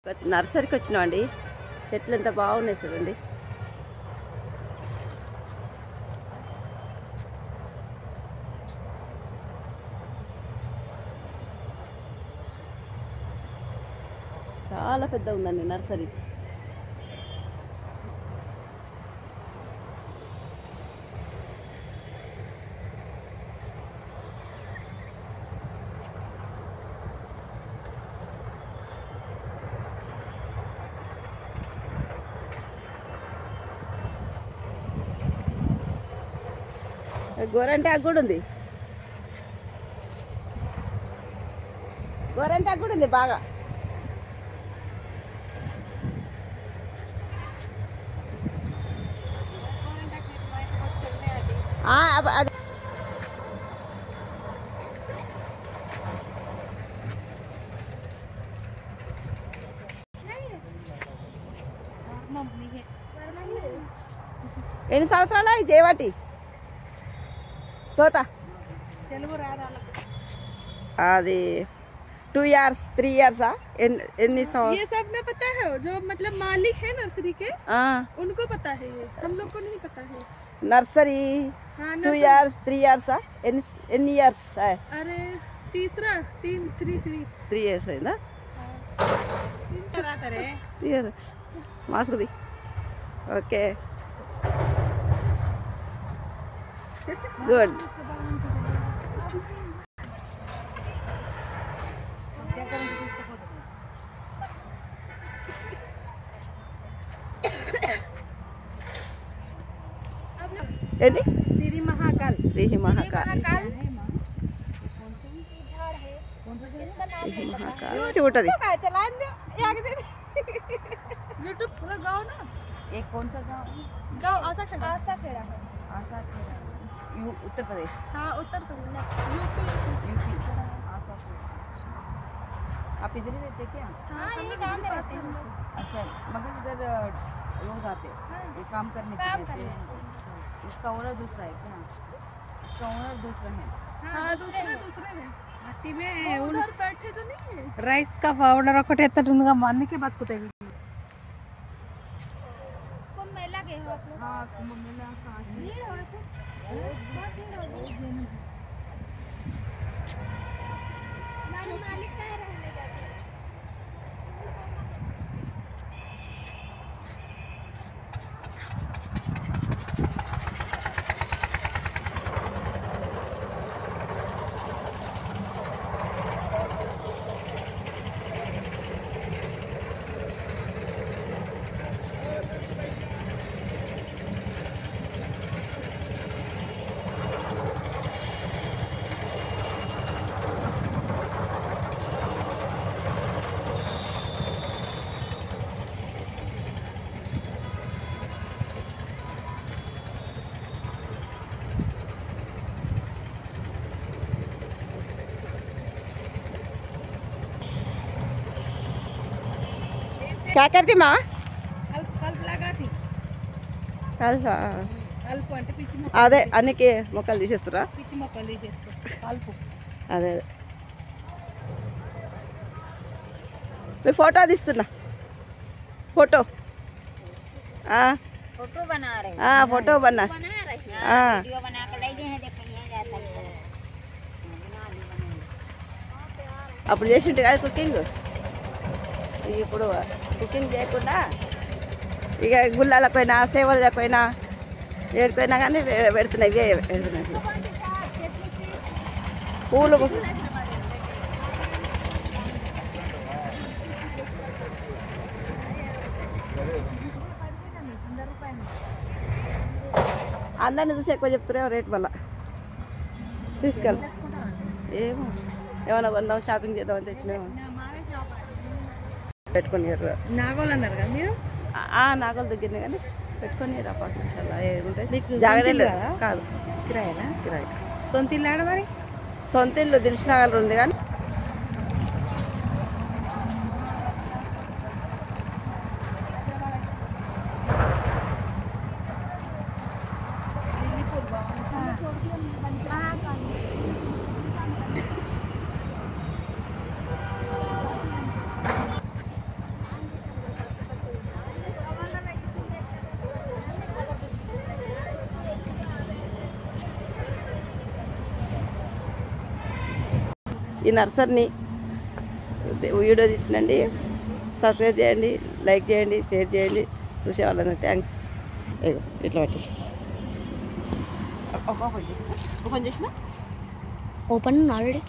నర్సరీకి వచ్చినామండి. చెట్లు ఎంత బాగున్నాయి చూడండి. చాలా పెద్ద ఉందండి నర్సరీ. గోరంటాకు కూడా ఉంది. గోరంటాకు కూడా ఉంది బాగా. అది ఎన్ని సంవత్సరాలు ఈ జేవాటి తోట? అది 2 years 3 years एन्नी ये सब ना पता है जो मतलब मालिक है नर्सरी के उनको पता है, ये हम लोग को नहीं पता है। नर्सरी 2 years 3 years एन्नी years है? अरे तीसरा 3 years है ना? मास्क दी ओके गुड. श्री महाकाल. श्री महाकाल छोटा यूट्यूब पूरा गाँव ना. एक कौन सा गाँव? गाँव आसा खेड़ा है. आसा खेड़ा उत्तर प्रदेश. हाँ उत्तर प्रदेश यूपी. आसा खेड़ा. आप इधर ही रहते क्या? हाँ ये गाँव में रहते हैं हम लोग. अच्छा मगर इधर रोज आते ये काम करने के लिए. इसका ओनर दूसरा है क्या? इसका ओनर दूसरा है. हाँ दूसरे हैं. मट्टी में उधर बैठे तो नहीं है. రైస్ కా పౌడర్ ఒకటి ఎత్తటుందిగా మందికి బతుకుతాయి. कुंभ मेला गए हो आप लोग? हाँ कुंभ मेला का भीड़ हो तो बहुत भीड़ हो गई. हमारे मालिक कहाँ रहने जाते हैं? क्या करती माँ? కల్ప లాగాతి కల్పు అంటే పిచ్చి అదే అన్నికి మొక్కలు తీసేస్తారా? పిచ్చి మొక్కలు తీసేస్తారు కల్పు. అదే మీ ఫోటో తీస్తున్నా. फोटो फोटो बना रहे हाँ फोटो बना हाँ वीडियो बना कर ले गए हैं. देखिए जा सकते हैं. అప్పుడు చేసి ఉంటే కదా కుకింగ్. ఇప్పుడు కుకింగ్ చేయకుండా ఇక గుళ్ళలకు పోయినా సేవలకు పోయినా ఏడుకోయినా కానీ పెడుతున్నాయి. ఇవే పెడుతున్నాయి పూలు. అందరిని చూసి ఎక్కువ చెప్తారేమో రేట్ వల్ల. తీసుకెళ్ళి ఏమో ఏమన్నా కొందాం షాపింగ్ చేద్దామని తెచ్చినామో పెట్టుకొని నాగోలు అన్నారు కదా మీరు? నాగోల దగ్గరనే కానీ పెట్టుకొని అపార్ట్మెంట్ అలా ఏముంటాయి. మీకు జాగ్రత్త కదా? కాదు కిరాయనా? కిరాయి. సొంత ఇల్లు ఆడ మరి? సొంత ఇల్లు దిల్సుఖ్నగర్లో ఉంది కానీ ఈ నర్సరీని వీడియో తీసినండి. సబ్స్క్రైబ్ చేయండి, లైక్ చేయండి, షేర్ చేయండి. చూసే వాళ్ళని థ్యాంక్స్. ఇగో ఇట్లా పెట్టేసి ఓపెన్ చేసిన ఓపెన్ ఆల్రెడీ